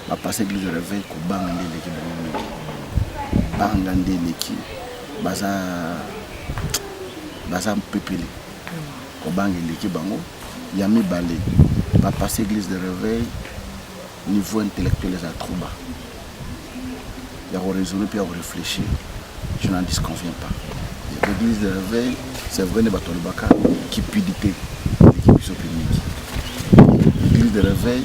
va passer l'église de réveil ko banga ndeleki bango banga ndeleki baza mpepeli ko banga ndeleki bango ya mibale va passer l'église de réveil niveau intellectuel à trop bas. Il y a raisonner puis à réfléchir. Je n'en disconviens pas. L'église de réveil, c'est vrai ne bateau le baka qui pudité l'église de réveil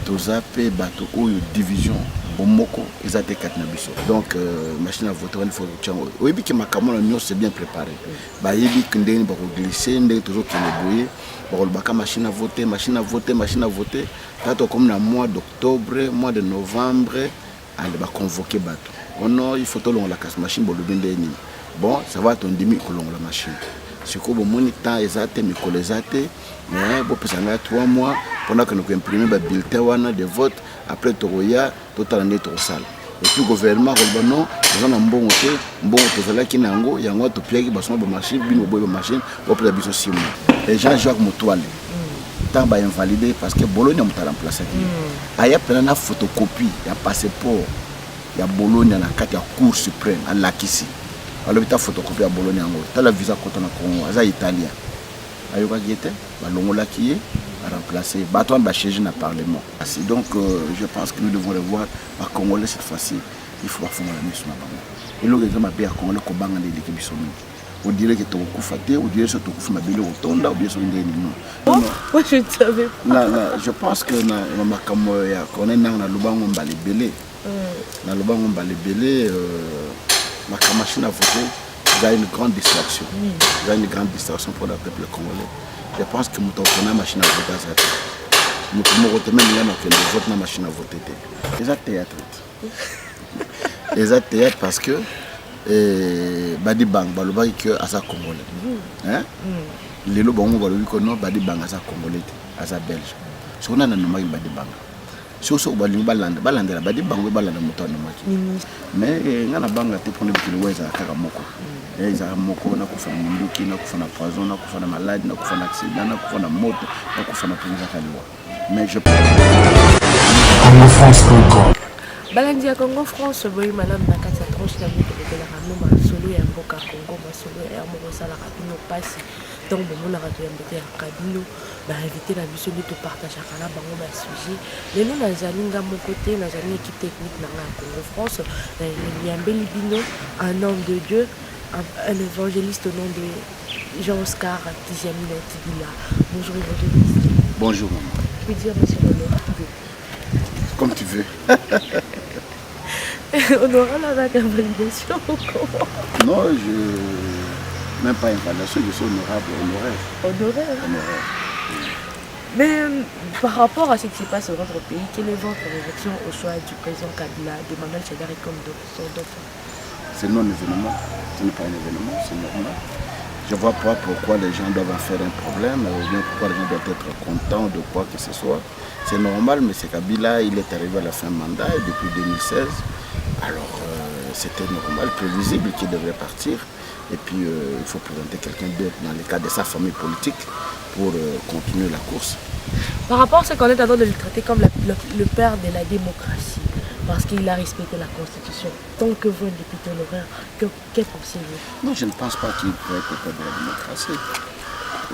tozape bateau ou division bomoko ezate katnabiso. Donc machine à voter il faut tchango. Oui bi que ma camon nous c'est bien préparé. Ba yebi kindeni ba ko glisser ndé tozo keneboye ba ko baka machine à voter. Tato comme na mois d'octobre, mois de novembre, elle va convoquer bateau. Oh non, il faut que l'on la casse machine pour le bender. Bon, ça va ton demi que l'on la machine. C'est comme mon temps exact, mes collègues, mais bon, ça va 3 mois pendant que nous imprimons le bulletin de vote. Après, Toroya, tout en est au salle. Et puis, le gouvernement, non, nous avons un bon hôtel, qui n'a pas, il y a un autre pied qui va se mettre machine, puis nous avons machine, pour la biso 6 mois. Et Jean-Jacques Moutouale. Tant va invalider parce que Bologne a remplacé. Il y a plein de photocopies, il y a passeport, il y a Bologne à la carte, il y a Cour suprême, à l'Akissi. Alors il y a photocopie à Bologne, il y a la visa quand on a Congo, il y a italien. Il y a Longola qui est remplacé, il y a un siège dans le Parlement. Donc je pense que nous devons revoir les Congolais cette fois-ci. Il faut faire la mission. Et le exemple est bien Congolais qui ont des équipes. On dirait que tu as fait, on dirait que tu as fait ma ou bien sur une moi je ne savais pas. Je pense que on est dans le Lubango Mbalibele. Dans le Lubango Mbalibele, ma machine à voter, il y a une grande distraction. Il y a une grande distraction pour le peuple congolais. Je pense que nous avons une machine à voter. Nous avons une machine à voter. C'est un théâtre. C'est un théâtre parce que Badi Bang baloba que asa congolais hein lelo bango balobi ko no Badi Bang asa congolais asa belge so na no maki Badi Bang so bali balanda Badi Bang balanda mutano maki mais ngana banga te pone bikilo weza kaka moko eza moko na kufa munduki na kufa na poison na kufa na maladie na kufa na accident na kufa na moto na kufa na prince kaliwa mais je Congo France Congo Balandi ya Congo France boyi malam na kati ya tranche na mito de la rano solo ya mboka Congo solo ya moko sala rapino pasi donc bon la radio mbete ya kabino ba inviter la biso de partager kana bango ba sujet les nous nazali nga mon côté nazali équipe technique na Congo France na Mbeli Bino un homme de Dieu un évangéliste au nom de Jean-Oscar Tiziamina Tibila. Bonjour évangéliste. Bonjour maman. Je peux dire monsieur Honoré. Comme tu veux. On aura la validation ou comment? Non, même pas invalidation, je suis honorable, honoré. Mais par rapport à ce qui se passe dans votre pays, quelle est votre réaction au choix du président Kabila de Manuel Chadari comme son dauphin? C'est non événement, ce n'est pas un événement, c'est normal. Je ne vois pas pourquoi les gens doivent en faire un problème, ou bien pourquoi les gens doivent être contents de quoi que ce soit. C'est normal, mais c'est Kabila, il est arrivé à la fin de mandat et depuis 2016. Alors c'était normal, prévisible qu'il devrait partir. Et puis il faut présenter quelqu'un d'autre dans le cadre de sa famille politique pour continuer la course. Par rapport à ce qu'on est en train de le traiter comme le père de la démocratie, parce qu'il a respecté la Constitution, tant que vous, député honoraire, que pensez-vous? Non, je ne pense pas qu'il peut être le père de la démocratie.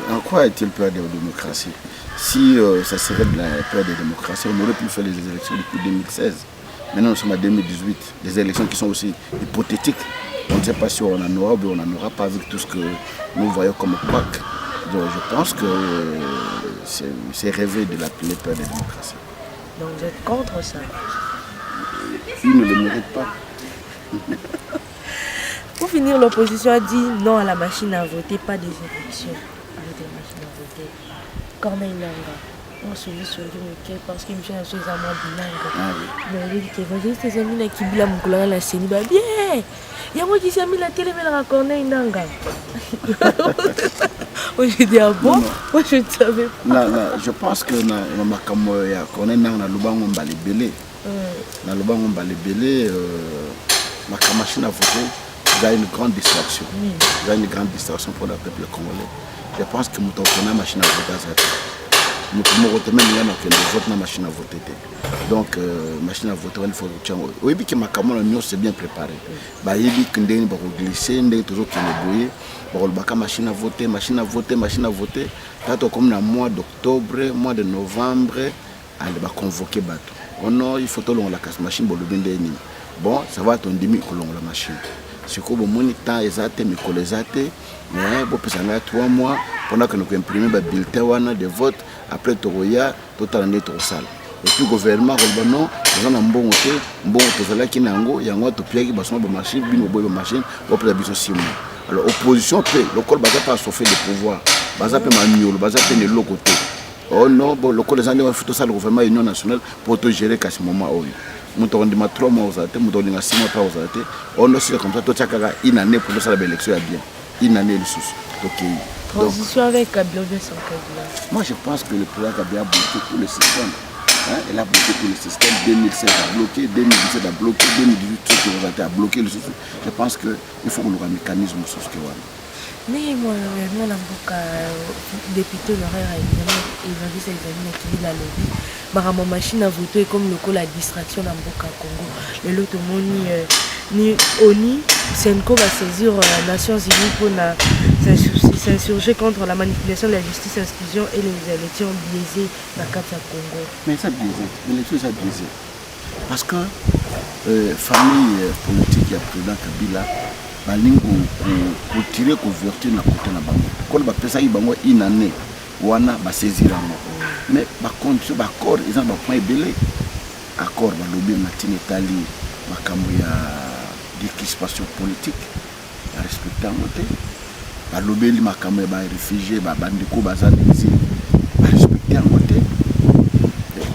En quoi est-il père de la démocratie? Si ça serait de la peur de la démocratie, on aurait pu faire les élections depuis 2016. Maintenant, nous sommes en 2018. Des élections qui sont aussi hypothétiques. On ne sait pas si on en aura ou on n'en aura pas avec tout ce que nous voyons comme PAC. Donc, je pense que c'est rêvé de l'appeler peur de la démocratie. Donc, vous êtes contre ça? Il ne le mérite pas. Pour finir, l'opposition a dit non à la machine à voter, pas des élections avec la machine à voter. Corneille Nanga, on se dit sur le parce que Michel a ses amis bilingues. Mais il dit que les amis qui bilan mon la scène, bien. Il y a moi qui s'est mis la télé, mais la Corneille Nanga. Moi je dis ah bon, moi je ne savais pas. Je pense que na Corneille Nanga na Lubango Mbalibele. Na Lubango Mbalibele, ma machine à voter. Il y a une grande distraction. Il y a une grande distraction pour le peuple congolais. Je pense que nous avons une machine à voter. moto moko te même yana okende vote na machine à voter te. Donc machine à voter il faut tchango oyebi ke makambo na nyonso c'est bien préparé bayebi ke ndenge bakoglisser ndenge tozokende boye bakolobaka machine à voter tato comme na mois d'octobre mois de novembre ale baconvoquer bato ono il faut tolongola kasi machine bolobi ndenge nini bon ça va tondimi kolongola machine sikoyo bomoni temps eza te mikolo eza te mais bopesa ngai 3 mois pendant que nous imprimons le bulletin de vote après tokoya totala nde tokosala et puis gouvernement koloba non oza na mbongo te mbongo tozalaki nango yango topiaki basoma bamachine bino boye bamachine bopesa biso 6 mois alors opposition mpe lokola baza mpe asofe de pouvoir baza mpe mamiolo baza mpe na eloko te oh non bon lokola eza nde bafi tosala gouvernement union nationale mpo togere kasi moment oyo moto akondima 3 mois ozala te moto akolinga 6 mois mpe ozala te ono sila comme ça totia kaka une année pour tosala baélection ya bien une année lisusu tokei. Transition avec Kabila sans Kabila. Moi je pense que le président Kabila a bloqué tout le système. Hein? Il a bloqué tout le système. 2016 a bloqué, 2017 a bloqué, 2018 a bloqué le système. Je pense qu'il faut qu'on ait un mécanisme sur ce que mais moi, député l'horaire évalué ses examens qui l'a lobby. Ma machine à voter comme le coup la distraction dans Mboka Congo. Le lot ni ONI, Senko va saisir la Nations Unies pour s'insurger contre la manipulation de la justice, exclusion et les élections biaisées dans le Congo. Mais ça biaisé, l'élection ça biaisé. Parce que famille politique et président Kabila pour tirer couverture na côté na bango. Quand ba pesa bango une année wana ba saisir yango. Mais ba condition ba accord ils ont ba point belé. Accord ba lobby matine Italie makambo ya décrispation politique ba respecter en côté. Ba lobby li makambo ba réfugiés ba bandiko ba za exil ba respecter en côté.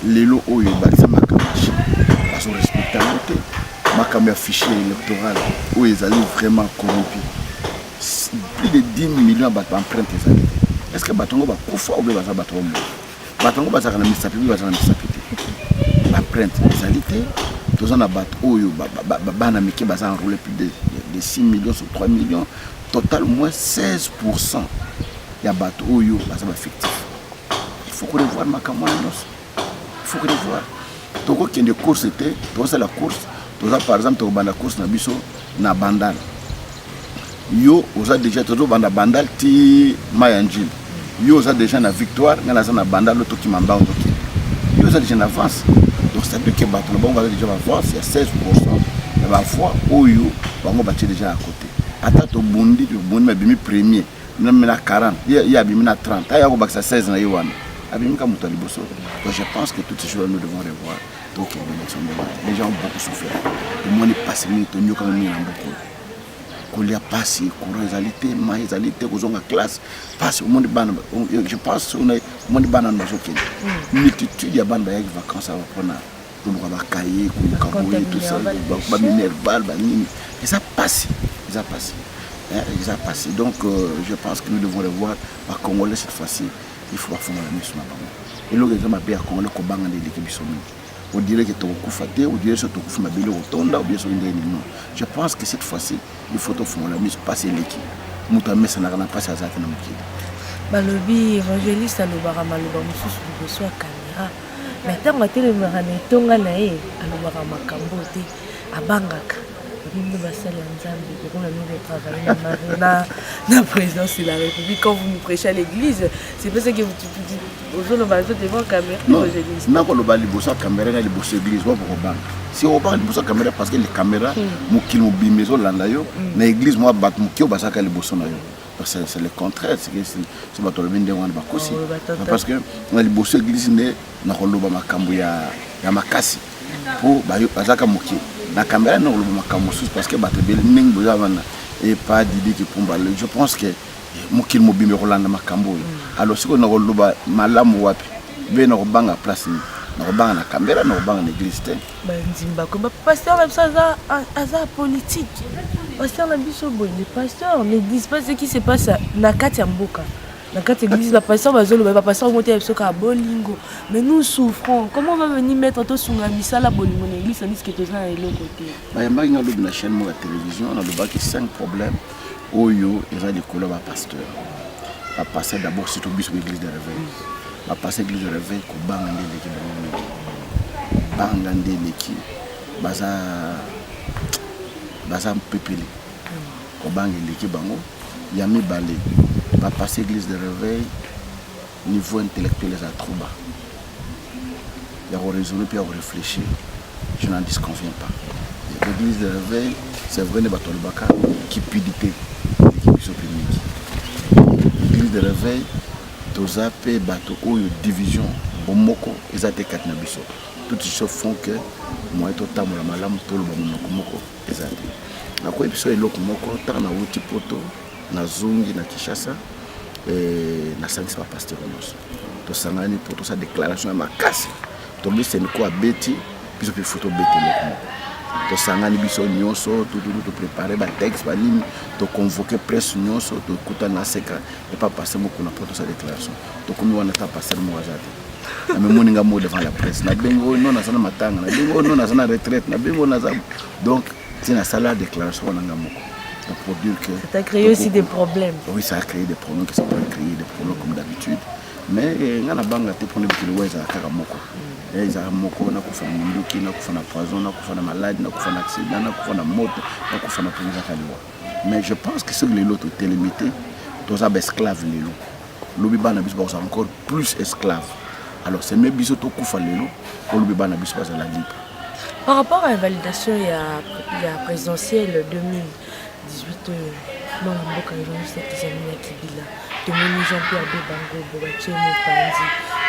Lelo oyo ba za makambo ba so respecter en côté. Makambo ya fichier électoral où ils allaient vraiment corrompus. Plus de 10 millions d'empreintes. Est-ce que Batongo va couper ou bien Batongo Batongo va faire la mise à pied ou va faire la mise à pied? L'empreinte, les alités, tous en abattent où Banamiki va enrouler plus de 6 millions sur 3 millions. Total, au moins 16%. Il y a bateau où va faire fictif. Il faut qu'on revoie Makambo. Il faut qu'on revoie. Donc, il y a des courses, c'était, c'est la course. Par exemple, tu as la course na biso na bandal. Yo, oza déjà toujours banda bandal ti mayanjil. Yo, oza déjà na victoire, na na bandal to ki mamba otoki. Yo, oza déjà en avance. Donc ça veut dire que bato na bango déjà en avance, il y a 16%. Mais la fois où yo, bango bati déjà à côté. Ata to bondi ma bimi premier, même na 40, il y a bimi na 30. Ya ko baksa 16 na yo wana. Abimi ka muto liboso. Donc je pense que toutes ces choses nous devons revoir. Donc les gens ont beaucoup souffert. Le monde est passé, mais il y a quand même beaucoup. Quand il y a passé, courant, ils allaient aux classe. Passe au monde ban. Je pense que le monde ban en mazokin. Multitude de bandes de vacances à prendre. Pour nous cahier, tout ça, minerval, et ça passe. Ils ont passé. Ils ont passé. Donc je pense que nous devons revoir à Congolais cette fois-ci. Il faut faire la mission. Et le réseau m'a bien à Congolais qu'on bang de l'équipe. On dirait que tu as fait, on dirait que tu as fait ma belle rotonde, ou bien sur une non. Je pense que cette fois-ci, il faut faire la mise, passer l'équipe. Nous avons ça n'a pas passé à ça. Balobi évangéliste alobaka maloba mosusu liboso ya caméra mais ntango atelemaka na etonga na ye alobaka makambo te abangaka bino basali ya nzambe kokona nous travailler na présidence de la République. Quand vous nous prêchez à l'église, c'est pas ça que vous dites aux gens devant la caméra. Non, nakoloba liboso ya caméra na liboso église wa bokobanga. Si on parle liboso ya caméra parce que les caméras mokili mobimezo landa yo na église moi bat mokio basaka liboso na yo. C'est le contraire, c'est bato le binde wana bakosi. Parce que na liboso église ne nakoloba makambo ya makasi po bazaka mokio. La caméra n'a pas de parce que et pas d'idée qui pour je pense que mokil mobile Rolanda Makambo. Alors si on a malam wapi, ben on bang à place, on bang la caméra, on bang l'église. Pasteur même ça hasard politique. Pasteur la biso boy, les pasteurs ne disent pas ce qui se passe na Katiamboka. La l'église, la pasteur va le pasteur monter à bolingo. Mais nous souffrons. Comment on va venir mettre tout sur la missa la bolingo l'église tandis que tout ça est de l'autre côté. Il y a une chaîne de télévision, on a le 5 problèmes. Oyo, il y a des collègues à pasteur. À passer d'abord sur l'église de réveil. passer l'église de réveil ko banga ndeleki bango banga ndeleki baza mpepeli ko banga ndeleki bango ya mibale passer l'église de réveil niveau intellectuel est trop bas. Il y a raisonner puis à réfléchir. Je n'en disconviens pas. L'église de réveil, c'est vrai que Batolbaka qui pidité. L'église de réveil, Tozape, Bato, division, Bomoko, Ezate Katnabiso. Toutes ces choses font que moi, tout le temps, je suis Bomoko, Ezate. La quoi, il y a Lokomoko, tant na Wuti Poto, na Zungi, na Kishasa, et na Sanksi Pasteur Nos. To Sangani pour toute sa déclaration à ma casse. To c'est quoi Betty, puis je photo Betty Lokomoko. To Sangani biso nyonso, to préparer ba texte, ba ligne, to convoquer presse nyonso, to écouter na seka, et pas passer mon pour toute sa déclaration. To comme on a pas passer mon Azate. Mais moninga mo devant la presse. Na bengo non na sana matanga, na bengo non na sana retraite, na bengo na zam. Donc c'est na sala déclaration na ngamoko. Donc pour dire que ça a créé aussi des problèmes. Oui, ça a créé des problèmes qui sont pas créés des problèmes comme d'habitude. Mais ngana banga te pour les kilo za kaka moko. Za moko na kufana munduki na kufana poison na kufana maladie na kufana accident na kufana moto na kufana prinza kaliwa. Mais je pense que sur les lots télémité, tous ça esclaves les lots. Lobi bana biso ba encore plus esclaves. Alors c'est même biso to kufa les lots, pour lobi bana biso ba la libre. Par rapport à la validation il y a présidentielle 2018 moi mboka journaliste Kizamina Kibila tomoni Jean-Pierre Bebango Bobache Mupanzi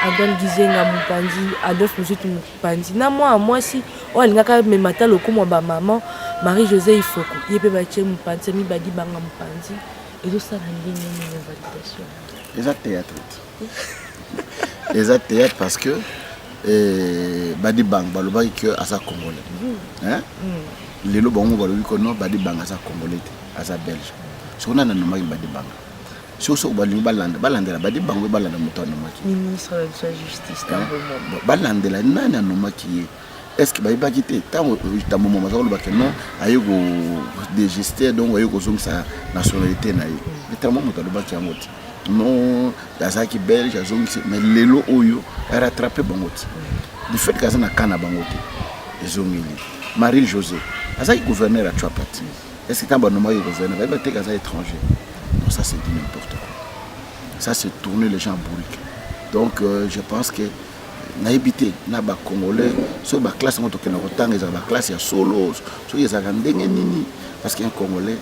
Antoine Gizenga Mupanzi Adolphe Musutu Mupanzi na moi si o alingaka me mata lokumo ba maman Marie-Josée Ifoko yepe bache Mupanzi mi badi banga Mupanzi et tout ça na ndenge na validation exact théâtre parce que badi bang balobaki que asa congolais hein lelo bango balobi ko non badi bang asa congolais asa belge so na nomaki badi bang so balingi balandela badi bango balanda moto anomaki ministre de la justice tambomo balandela nani anomaki ye est-ce que bayibaki te tango tambomo mazakoloba ke non ayeko dégister donc ayeko zongisa nationalité na ye mais tambomo moto alobaki yango te non azaki belge azongisi mais lelo oyo rattrapé bango te du fait kaza na kana bango te ezongeli Marie-Josée azaki gouverneur à Chouapati. Est-ce que quand on a gouverneur il va être kaza étranger? Non, ça c'est dit n'importe quoi. Ça c'est tourner les gens bourriques. Donc je pense que na habité na ba congolais so ba classe moto ke na rotanga eza ba classe ya solo so yeza ndenge nini parce qu'un congolais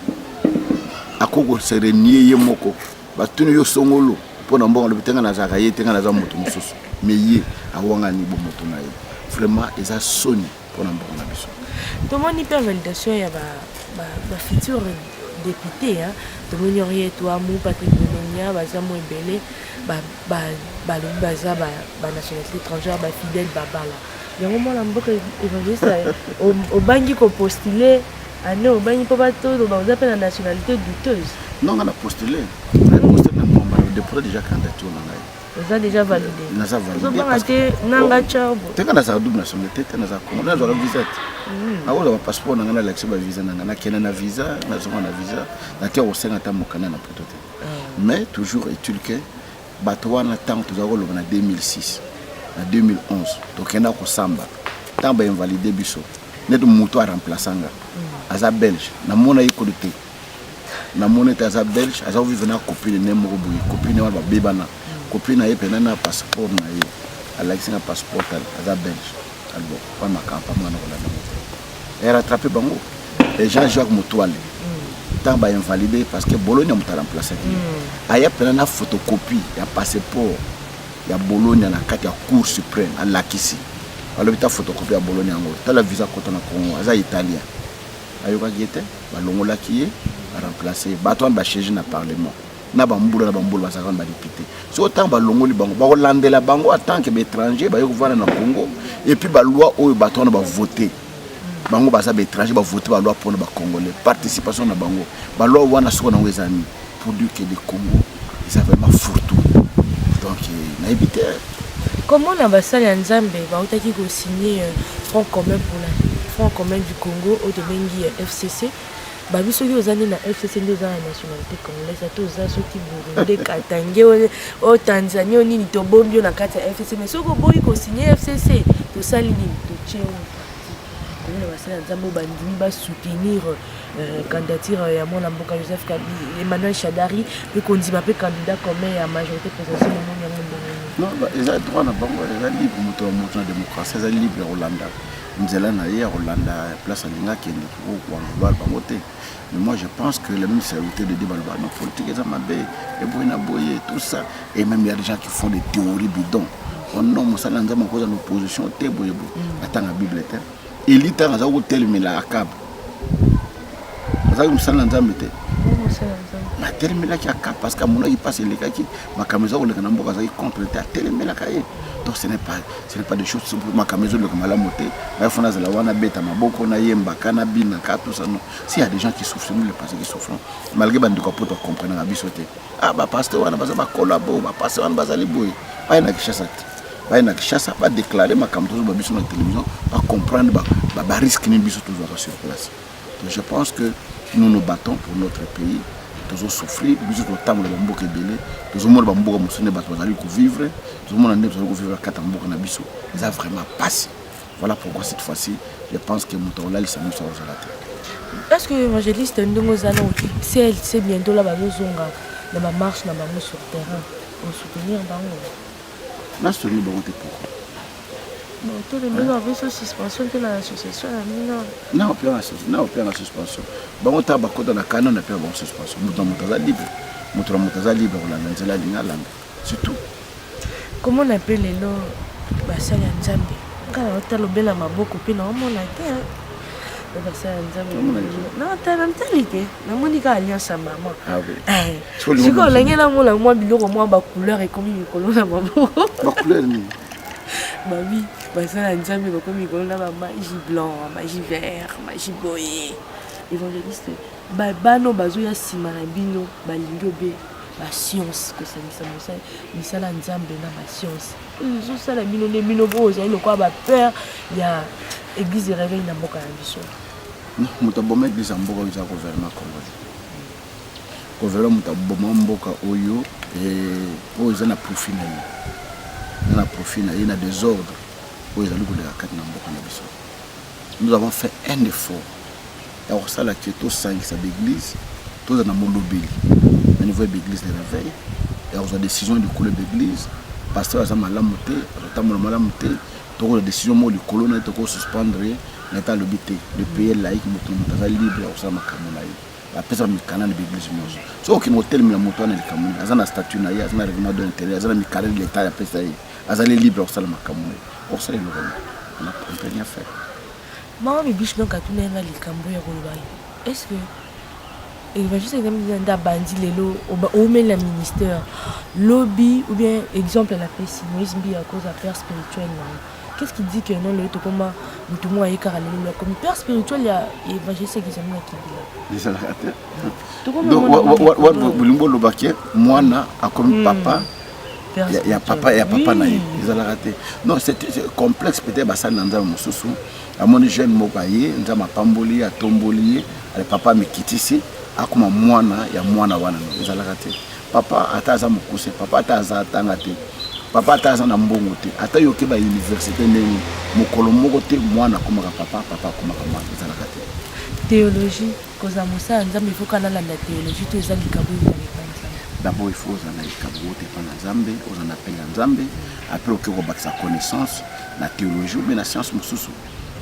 akoko se renier ye moko ba tunu yo songolo pona mbongo le bitenga na zaka ye tenga na za moto mususu mais ye awanga ni bo moto na ye vraiment eza soni pona mbongo na biso. Tomoni per validation ya ba futur député hein tomoni orié toi mou Patrick Benonia baza mo ebele ba nationalité étrangère ba fidèle babala yango mona mboka évangéliste au bangi ko postuler ane au bangi po bato do baza pe na nationalité douteuse. Non on a postulé on a déposé déjà candidature na ngai. Vous déjà validé. Nous avons validé. Parce que nanga charbo. Tu as la double nationalité, tu as la visa. Ah ouais, le passeport, on a l'accès à visa, on a Kenya visa, on a visa, on a au Sénat au Canada pour tout. Mais toujours est-il que Batouana tant tu as en 2006, en 2011, donc on a au Samba, tant ben invalidé biso. Net moto à remplaçanga. Aza belge, na mona ikolité. Na mona aza belge, aza vivre na copine nemo boui, copine wa bebana. Copine na epena na passeport na ye alexis na passeport aza belge alors pas ma campagne na ko la elle rattrapé bango et Jean-Jacques Motoile tant ba invalidé parce que Bologna m'a remplacé aya pena na photocopie ya passeport ya Bologna na kati ya cour suprême à Lakisi alors ta photocopie ya Bologna ngo ta la visa ko na Congo aza italien ayoka giete ba longola kié remplacer bato ba siège na parlement na bambula basaka ba député so autant ba longoli bango ba landela bango en tant que étranger ba yo vana na Congo et puis ba loi oyo bato na ba voter bango ba sa ba étranger ba voter ba loi pour na ba congolais participation na bango ba loi wana soko na ngezani pour dire que les Congo ils avaient ma fortune donc na éviter comment l'ambassade ya Nzambe ba utaki ko signer front commun pour la front commun du Congo au Domengi FCC babi soki ozali na FCC nde oza na nationalité congolaise ate oza soki Burundi Katange o Tanzanie nini tobombi yo na kati ya FCC mais soki oboyi kosigne FCC tosali nini totie komona basala nzambe bandimi basoutenir candidature ya mwana mboka Joseph Kabila Emmanuel Shadari mpe kondima mpe candidat commun ya majorité présidentielle omoni yango ndenge non eza droit na bango eza libre moto na démocratie eza libre ya kolanda nzela na ye ya kolanda place alingi akende kowangoloa bango te mais moi je pense que la ministérialité de développement non politique eza mabe eboye na boye tout ça et même il y a des gens qui font des théories bidons on non mosala nzambe akoza na opposition te boye boye atanga bible te elita aza kotelemela akabe azali mosala nzambe te atelemelaki aka parce que amonaki mpasi elekaki makambo eza koleka na mboka azalaki contre te atelemelaka ye donc ce n'est pas des choses makambo ezoleka malamu te bayefona azala wana beta maboko na yembaka na binaka tout ça non s'il y a des gens qui souffrent nous les pasteurs qui souffrent malgré bandeko poto comprendre biso te ah bapasteur wana baza bakolabo bapasteur wana bazali boye baye na Kinshasa te baye na Kinshasa badéclare makambo tozoba biso na télévision bacomprendre barisque nini biso tozwaka sur place donc je pense que nous nous battons pour notre pays toujours souffrir biso totambola bamboka ebele tozomona bamboka mosusu nde bato bazali kovivre tozomona nde tozali kovivre kata mboka na biso eza vraiment passé voilà pourquoi cette fois-ci je pense que moto olalisa miso ozala te est-ce que évangéliste ndenge ozala c'est bientôt là bazozonga na bamarche na bango sur terrain pour soutenir bango na soutenir bango te pourquoi non tout le monde avait sa suspension de l'association non opéra la suspension bango ta bakota na kana na père bango suspension moto aza libre moto aza libre kolanda nzela alingi alanda c'est tout comment on appelle lelo basali ya nzambe kala otalobela maboko mpe naomona te basali ya nzambe namtali te namoni ka alliance ya mama sikoyo olengela mona mwa biloko mwa bacouleur ekomi mikolo na maboko bacouleur nini babi basala nzambe bakomi mikolo na bamagie blanc magie vert magie boye évangéliste bano bazoya nsima na bino balingi obe bascience kosangisa misala nzambe na bascience ezosala bino nde bino bo ozali lokola bapeur ya église réveil na mboka na biso moto aboma église ya mboka oyo eza gouvernement congolais gouvernement moto aboma mboka oyo oyo eza na profit na ye na profit na ye na désordre oyo ezali koleka kati na mboka na biso nous avons fait un effort ya kosala ke tosangisa baéglise toza na molobeli na niveau ya baéglise de réveil ya kozwa décision likolo ya baéglise pasteur aza malamu te azotambola malamu te tokoza décision moko likolo na ye tokosuspendre ye na eta alobi te le pays laïque moto aza libre ya kosala makambo na ye apesa mikanda na baéglise nyonso soki okende kotelemela moto wana likambo aza na statut na ye aza na règlement de l'intérieur aza na mikanda de l'état apesa ye azali libre ya kosala makambo na ye okosala eloko na peut rien faire mama mibishi donc atuna yenga likambo ya koloba est-ce que évangéliste nda bandi lelo omeli na ministère lobby ou bien exemple à la pesi Moïse Mbi à cause de père spirituel qu'est-ce qui dit que non le to koma mutu mo ayeka lelo comme père spirituel ya évangéliste qui zamina kibila ezalaka te donc bulimbo lobake mwana akomi papa ya papa na ye ezalaka te non c'est complexe peut-être basali na nzambe mosusu amoni jeune moko aye nzambe apamboli atomboli ye ale papa mikitisi akoma mwana ya mwana wana ezalaka te papa ata aza mokuse papa ata aza atanga te papa ata aza na mbongo te ata yoke ba université ndenge mokolo moko te mwana akomaka papa akomaka mwana ezalaka te théologie koza mosala nzambe ifo kana landa théologie to ezali kabuyi d'abord il faut ozala likambo te mpa na nzambe oza na pele ya nzambe apres oke kobakisa connaissance na théologie ou bien na science mosusu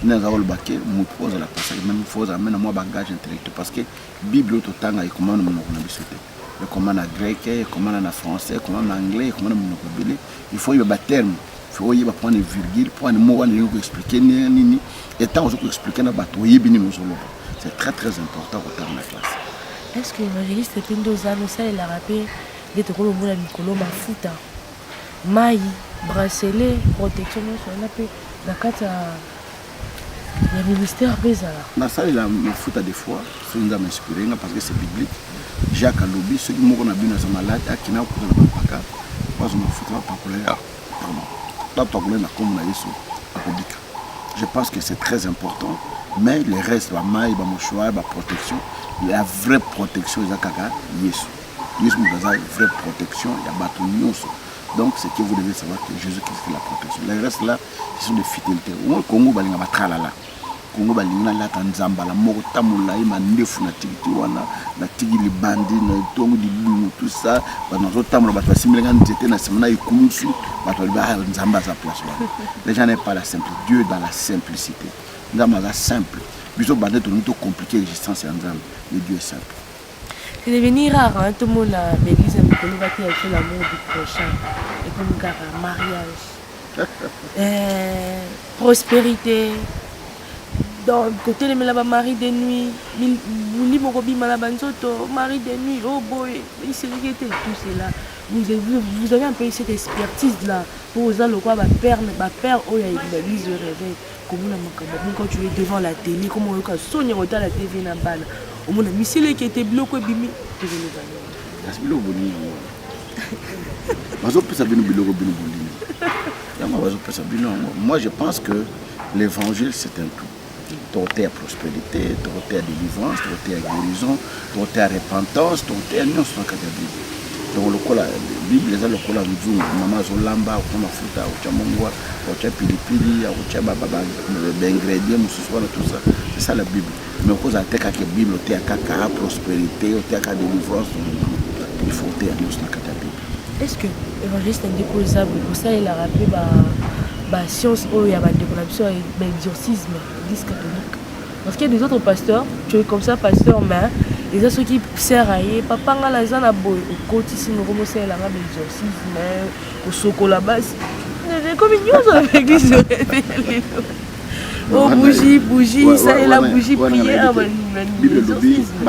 nde aza kolobake motu ozala pasaki même il faut ozala mena mwa bagage intellectuel parce que bible oyo totanga ekomana na monoko na biso te ekomana na grec ekomana na français ekomana na anglais ekomana na monoko ebele il faut oyeba baterme il faut oyeba point de virgule point de mot wana elingi koexplike nini etango ozo koexplike na bato oyebi nini ozoloba c'est très très important kotanga na classe. Est-ce que évangéliste Pendo Zano ça il a rappelé de te colombo la mikolo mafuta mai bracelet protection on appelle la carte ya ministère bezala na ça il a mafuta des fois so nza m'inspirer parce que c'est biblique Jacques alobi ceux qui moko na bino za malade akina ko na bapaka bazo mafuta pakola ya pardon la pakola na comme na Yesu akobika Je pense que c'est très important. Mais le reste, la maille, la mouchoir, la protection, la vraie protection, c'est Kaka, Yesu. Yesu nous a une vraie protection, il y a battu Nyonso. Donc, c'est que vous devez savoir que Jésus-Christ fait la protection. Le reste là, ce sont des fidélités. Au Congo, il y a Batralala. Congo, il y a Tanzamba, la Motamula, il y a Nefu, na Tigitiwana, na Tigi Libandi, na Tongo di Bumu, tout ça. Dans d'autres temps, il y a Similan, il y a Semana, il y a Koulousu, il y a Nzamba à sa place. Les gens n'aiment pas la simplicité. Dieu est dans la simplicité. Nzamba est simple. Bisous, bandé, tout le monde compliqué l'existence, mais Dieu est simple. C'est devenu rare, hein, tout le monde a l'église a fait l'amour du prochain. Et comme un mariage, prospérité. Donc, côté de la mari de nuit, mari de nuit, oh boy, il s'est tout cela. Vous avez un peu cette expertise-là pour vous allez quoi, ma père, oh, il y a l'église de réveil. Quand tu es devant la télé, comment on peut sonner autant la TV n'a pas. Au moins, missile qui était bloqué, bimi, tu veux le moi, je pense que l'évangile, c'est un tout. Torté à prospérité, torté à délivrance, torté à guérison, torté à repentance, torté à non sur la Bible. Donc le Bible, les le cola nous maman zolamba, on a fouta, on a mongwa, on a pilipili, on a baba, ingrédients, tout ça. C'est ça la Bible. Mais au cause de la Bible, on a caca prospérité, on a caca délivrance, il faut torté à non sur la Bible. Est-ce que l'évangile est indéposable? Pour ça, il a rappelé science où il y a l'exorcisme, l'église catholique. Parce qu'il y a des autres pasteurs, tu es comme ça, pasteur, mais il y a ceux qui servent à y papa, on a la zone à boy, au côté, si nous commençons à l'exorcisme, au soko la base. C'est comme une chose avec l'église. Oh, bougie, ça est la bougie, prière, l'exorcisme.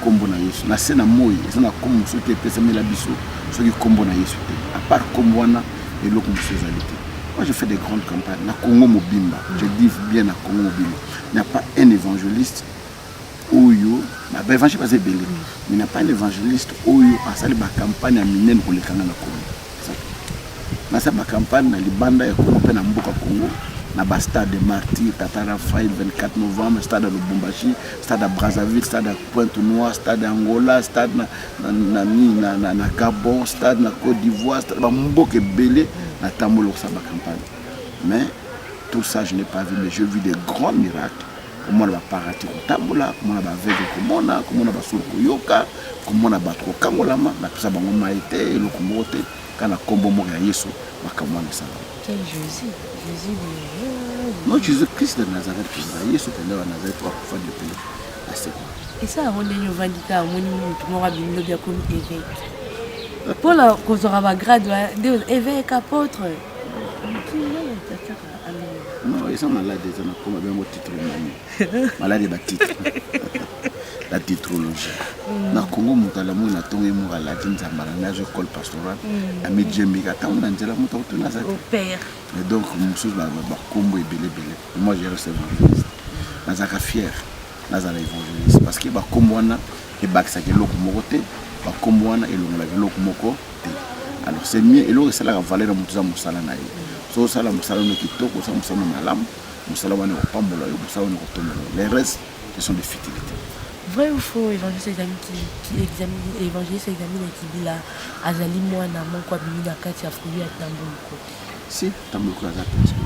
Kombo na Yesu na sena moyi ezana kombo soki epesamela biso soki kombo na Yesu te à part kombo wana eloko mosusu ezali te. Moi je fais des grandes campagnes na Congo mobimba, je dis bien na Congo mobimba, il n'y a pas un évangéliste oyo ba évangile pas belé, mais il n'y a pas un évangéliste oyo asali ba campagne à minene kolekana na Congo. Na sa ba campagne na libanda ya Congo pe na mboka Congo. Na ba stade de Martyr, Tata Raphaël, 24 novembre, stade de Lubumbashi, stade de Brazzaville, stade de Pointe-Noire, stade d'Angola, stade na Gabon, stade na Côte d'Ivoire, stade de Mboke Belé, na Tamolo sa ba campagne. Mais tout ça je n'ai pas vu, mais j'ai vu des grands miracles. Comment on va parati au Tambola, comment on va vivre comment on va sur Koyoka, comment on va battre au Kangolama, na tout ça ba ngoma été le Komote, quand na kombo mo ya Yesu, ba kamwana ça. Quel Jésus? Non, Jésus-Christ de Nazareth, Jésus de Nazareth, trois fois de pays. Et ça, on est au Vandita, on est bien comme évêque. Pour la cause de la grade, évêque, apôtre. Non, ils sont malades, ils ont comme un titre. Malade de titre. La titrologie. Na Congo mutalamu na tongi murala dinza marana école pastorale a midjembi atamu na nzela muto tuna za au père. Et donc musu ba kombo ebele bele. Moi j'ai reçu l'évangéliste. Nazaka fier. Nazala évangéliste parce que ba kombo wana e bakisa ke loko moko te, ba kombo wana elongola ke loko moko te. Alors c'est mieux eloko sala ka valeur mutuza musala na ye. So sala musala no kitoko sa musala malamu, musala wana ko pambola yo musala wana ko tombola. Les restes ce sont des futilités. Vrai ou faux, évangéliste qui examine, évangéliste examine et qui dit là, Azali moi na mon quoi bimina kati ya fruit à Tambouko. Si Tambouko a zata parce que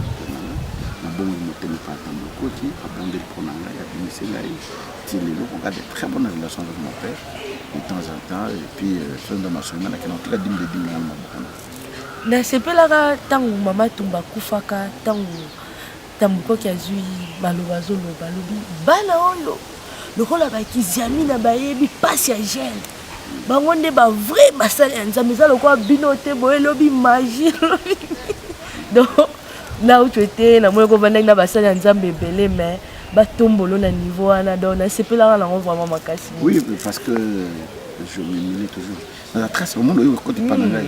na bon il ne pas Tambouko qui a bondé pour nanga ya binisi là il on a de très bonnes relations avec mon père de temps en temps et puis fin de ma semaine qui n'ont pas dit de dire na na sepela tangu mama tumba kufaka tangu Tambouko qui a zui malobazo lobalobi bana oyo lokola bakizami na bayebi pasi ya gêne bango nde ba vrai basali ya nzambe eza lokola bino te boye lobi magie donc là où tu étais na moyo kovanda na basali ya nzambe ebele mais batombolo na niveau wana donc na sepelaka nango vraiment makasi. Oui, parce que je m'humilie toujours na trace au monde oyo côté pananga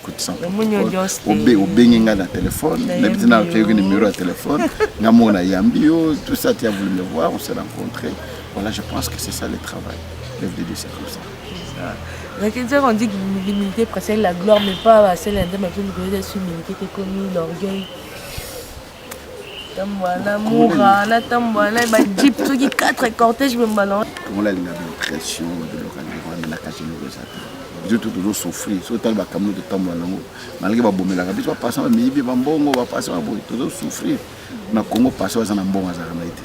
côté sans au benginga na téléphone n'habite na tu as numéro de téléphone ngamona yambio tout ça tu as voulu me voir on s'est rencontrés. Voilà, je pense que c'est ça le travail. L'œuvre de Dieu, c'est comme ça. On dit que l'humilité précède la gloire, mais pas celle d'un mais l'humilité est comme l'orgueil. Natambouana, Moura, Natambouana, bah Jeep, tout qui 4 cortèges, me ballon. On a une pression de l'organisation, on a la caché le ça. Je toujours souffrir, surtout le camion de Tambouana, malgré que bomber la cabine, va passer à Mibi, Bambongo, va passer à Boy, toujours souffrir. Na Congo passé à Nambongo, ça a été.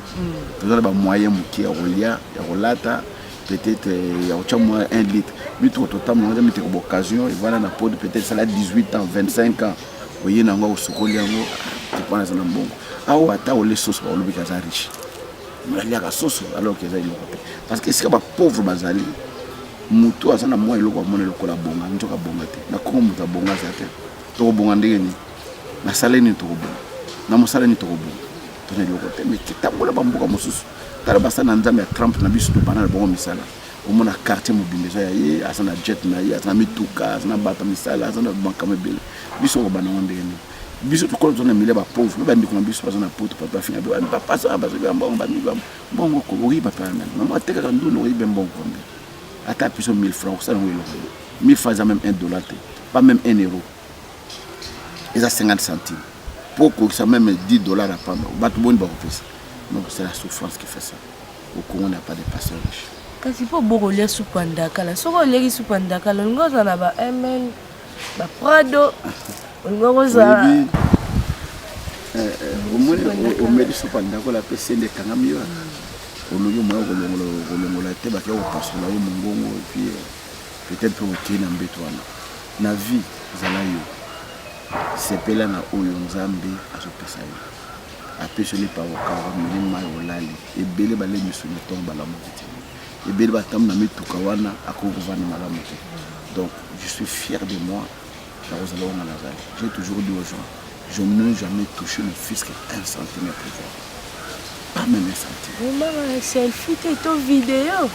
Toujours les moyens qui a Rolia, Rolata, peut-être il y a autant moins 1 litre. Mais tout autant, on a mis une occasion, et voilà, on a peut-être ça a 18 ans, 25 ans. Vous voyez, on a au Sokoli, tu prends les Nambongo. Ah, ou attends, les sauces, on le fait riche. Il y a la sauce alors que ça est parce que c'est pas pauvre bazali mutu asana moi iloko amone lokola bonga njoka bonga te na kongo muta bonga za te to bonga ndenge ni na saleni to bonga na mosaleni to bonga to ne loko te mais kitambola bamboka mosusu tala basana nzambe ya Trump na biso to banana bongo misala omona quartier mobile ya ye asana jet na ye asana mituka asana bata misala asana banka mebele biso ko banana ndenge ni biso to kono zona mile ba pauvre ba ndiko na biso ba zona poto papa finga ba papa ça ba zo mbongo ba ndiko mbongo ko wi ba pa na maman teka ka nduno wi be mbongo kombe ata piso 1000 francs ça no wi lo 1000 francs ça même $1 pas même €1 et ça 50 centimes pour que ça même $10 à prendre ba to bon ba ko pesa donc c'est la souffrance qui fait ça au Congo on n'a pas de pasteurs riches kasi po boko lia supandaka la soko lia supandaka la ngoza na ba MN ba Prado ngoza au medi supandaka la PC de Kangamio oloyo moyo kolongola te ba ko passer là au mongongo et puis peut-être pour qu'il na mbeto wana na vie zala yo sepela na oyo nzambe azopesa yo apesoli pa okara milima olali ebele bale misuni tomba la mokiti ebele batam na mituka wana akovana malamu te donc je suis fier de moi. J'ai toujours dit aux gens, je n'ai jamais touché le fisc 1 centime à pouvoir. Pas même 1 centime. Maman, selfie, t'es ton vidéo.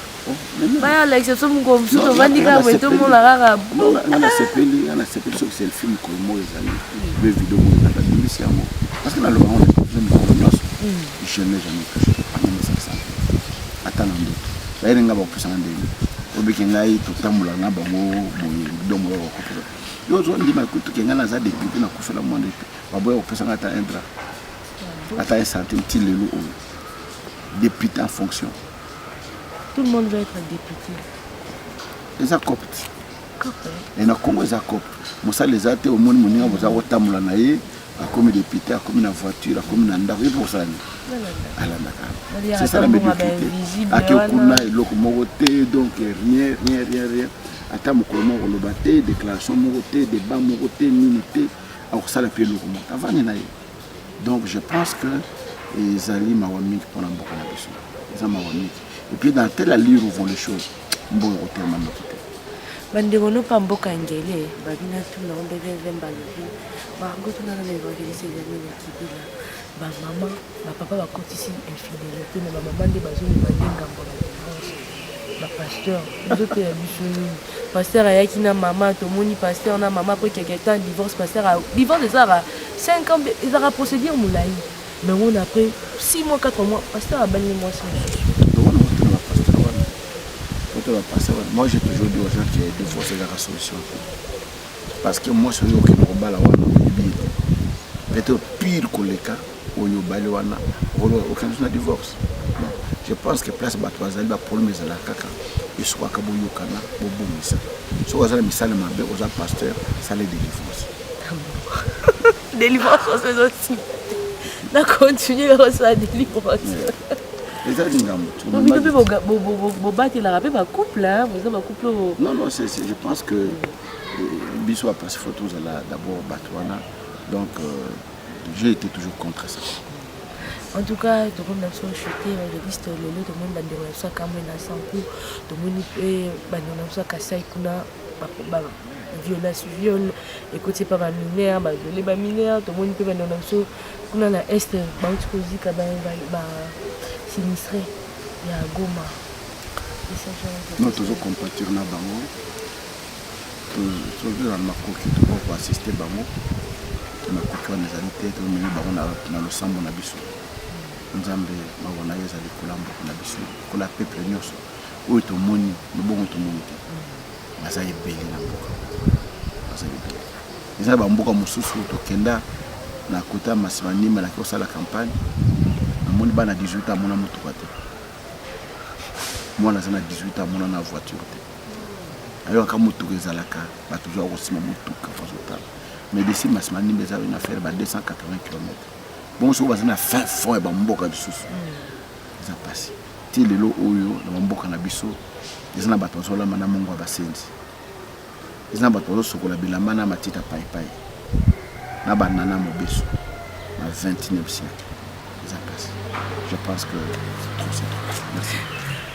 Bah, l'exception, mon comme ça, on va dire que tout le monde a rare. Non, on a sepelé sur selfie, comme moi, les amis. Les vidéos, on a dit, c'est à moi. Parce que dans le moment, je n'ai jamais touché. Pas même 5 centimes. Attends, on dit. Là, il y a un peu plus en délire. Au Békengaï, tout le temps, on a un peu de temps. Yo zo ndima kutu kengana za député na kufela monde baboya opesanga ata indra ata 1 centime ti lelo député en fonction tout le monde veut être député les acoptes et na Congo les acoptes mosa les ate au monde moninga boza kotamula na ye akomi député akomi na voiture akomi na ndako et pour ça c'est ça la député akekuna eloko moko te donc rien ata mokolo moko loba te déclaration moko te débat moko te nini te akosala mpe eloko moko avani na ye donc je pense que ezali mawa mingi mpona mboka na biso eza mawa mingi et puis dans telle allure où vont les choses mboka ekotelema noki te bandeko no pa mboka ngele babina tuna ombeveve mbalobi bango tuna na l'évangéliste ezali na kibila bamama bapapa bakotisi infidélité na bamama nde bazolima nde ngambo na divorce bapasteur ezote ya biso nini pasteur ayaki na mama tomoni pasteur na mama après quelque temps divorce pasteur divorce ezalaka 5 ans ezalaka procédure molai mais on après 6 mois 4 mois pasteur abali mwasi mosusu moi j'ai toujours dit aux gens que divorce c'est la solution parce que moi celui qui me bala wana peut-être pire que les cas où yo bali wana aucun divorce. Je pense que place bato bazali ba problème ezala kaka esoka ka boyokana bobomisa so bazala misala mabe oza pasteur ça les délivrance délivrance c'est aussi na continuer à ça délivrance les adingam non mais bo bati la rapé ba couple hein vous ba couple non je pense que biso a passé photo d'abord batwana donc j'ai été toujours contre ça. En tout cas, tout le monde a chuté, je dis que le tout le monde a dit que ça quand même à 100 coups, tout le monde a cassé kuna violence viol écoutez pas ma mineur ba violé ba mineur tout le monde peut venir dans ce kuna la est ba utikozi ka ba sinistré ya Goma et ça nous toujours compatir na bango toujours na makoki to pour assister bango na koki na zalité to meni bango na losambo na biso nzambe mabona yeza likolamba na biso kola peuple nyonso oyo tomoni lobongo tomoni te baza ebele na mboka baza ebele eza bamboka mosusu tokenda na kota masimani mais la kosa la campagne amoni bana 18 ans mona mutuka te mwana zana 18 ans mona na voiture te ayo ka mutuka ezalaka ba toujours osima mutuka fazotala mais d'ici masimani beza une affaire ba 280 km bon so bazana fin fond e ba mboka bisusu ça passe ti lelo oyo na mboka na biso ezana bato sola mana mungu abasenzi ezana bato sokola bilamba na matita pai pai na banana mobeso na 21e siècle ça passe je pense que c'est tout. Merci.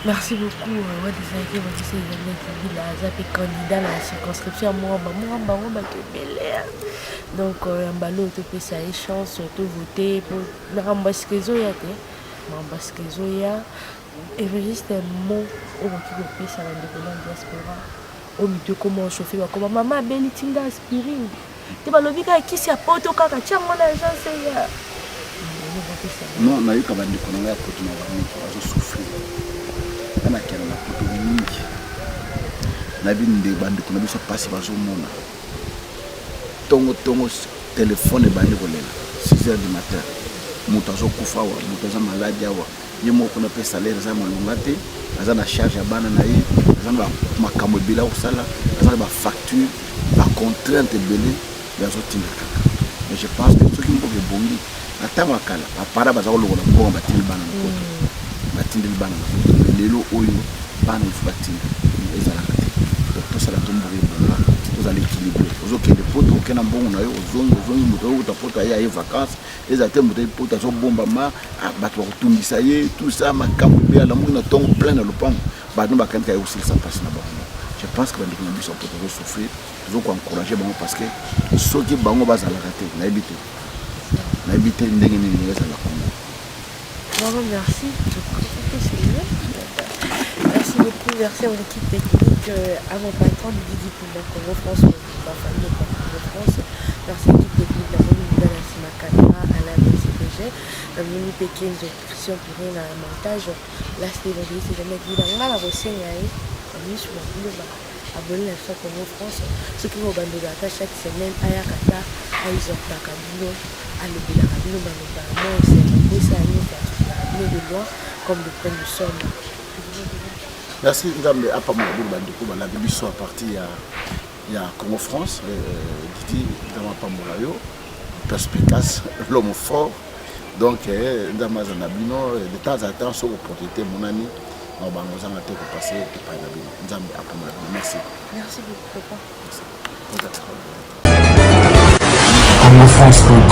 Merci beaucoup. Moi, déjà, je suis un candidat à la circonscription. Moi, donc, un ballon de PSA chance de voter pour le rembasquezo. Et juste un mot au motif de PSA l'indépendance diaspora. Au milieu, comment chauffer, comment maman belle tinga aspirine. Tu vas le dire qui s'y a pas au cas, tiens, mon agent, c'est. Non, on a eu quand même des collègues qui ont souffert. On a qu'à la photo mingi. On a vu des bandes qui ont passé par son monde. Tongo téléphone et bandi volela. 6 heures du matin. Moutazo Koufawa, Moutazo Maladia. Il y a un peu salaire, ça m'a longaté. Il y a une charge à banane, il y a une camobila au salaire, il y a une facture, une contrainte belée. Mais je pense que ceux qui ont fait bon, atama kala apara bazalo lokola mbongo batindi bana mpoto batindi bana mpoto lelo oyo bana ifubatindi ezalaka te donc to sala tombori bonga to za l'équilibre ozo kende poto okena mbongo na yo ozongi moto uta poto ya vacances ezate moto poto zo bomba ma bato kutungisa ye tout ça makambo be ala mo na tongo plein na lopango bato bakanta ya aussi ça passe na bango je pense que bandiki na biso poto zo souffrir zo ko encourager bango parce que soki bango bazalaka te na ebité l'habiter une dégaine à la Congo. Bon, merci. Je crois que c'est bien. Merci beaucoup. Merci à mon équipe technique, à mon patron du Didi pour la Congo France, ma famille de France. Merci à l'équipe technique de la Moni de la Simakana, à la BCPG, la Moni Pékin de Christian Puré, à la montage. Là, c'était le c'est de mettre dans la Rossine, à Nice ou à Bouleva. Abonner à la Congo France. Ceux qui vont abandonner chaque semaine, à Yakata, à Isorta, Kabilo. À l'obéla, de loin comme de près du sol. Merci, madame. À part mon boulot, la bibiso à partir il y a Congo France, Didi, dans ma pamolayo, perspicace, l'homme fort. Donc, dans ma zanabino, de temps à temps, sur l'opportunité, mon ami, on va nous en passer et pas la merci. Merci beaucoup, papa. Merci. Congo France.com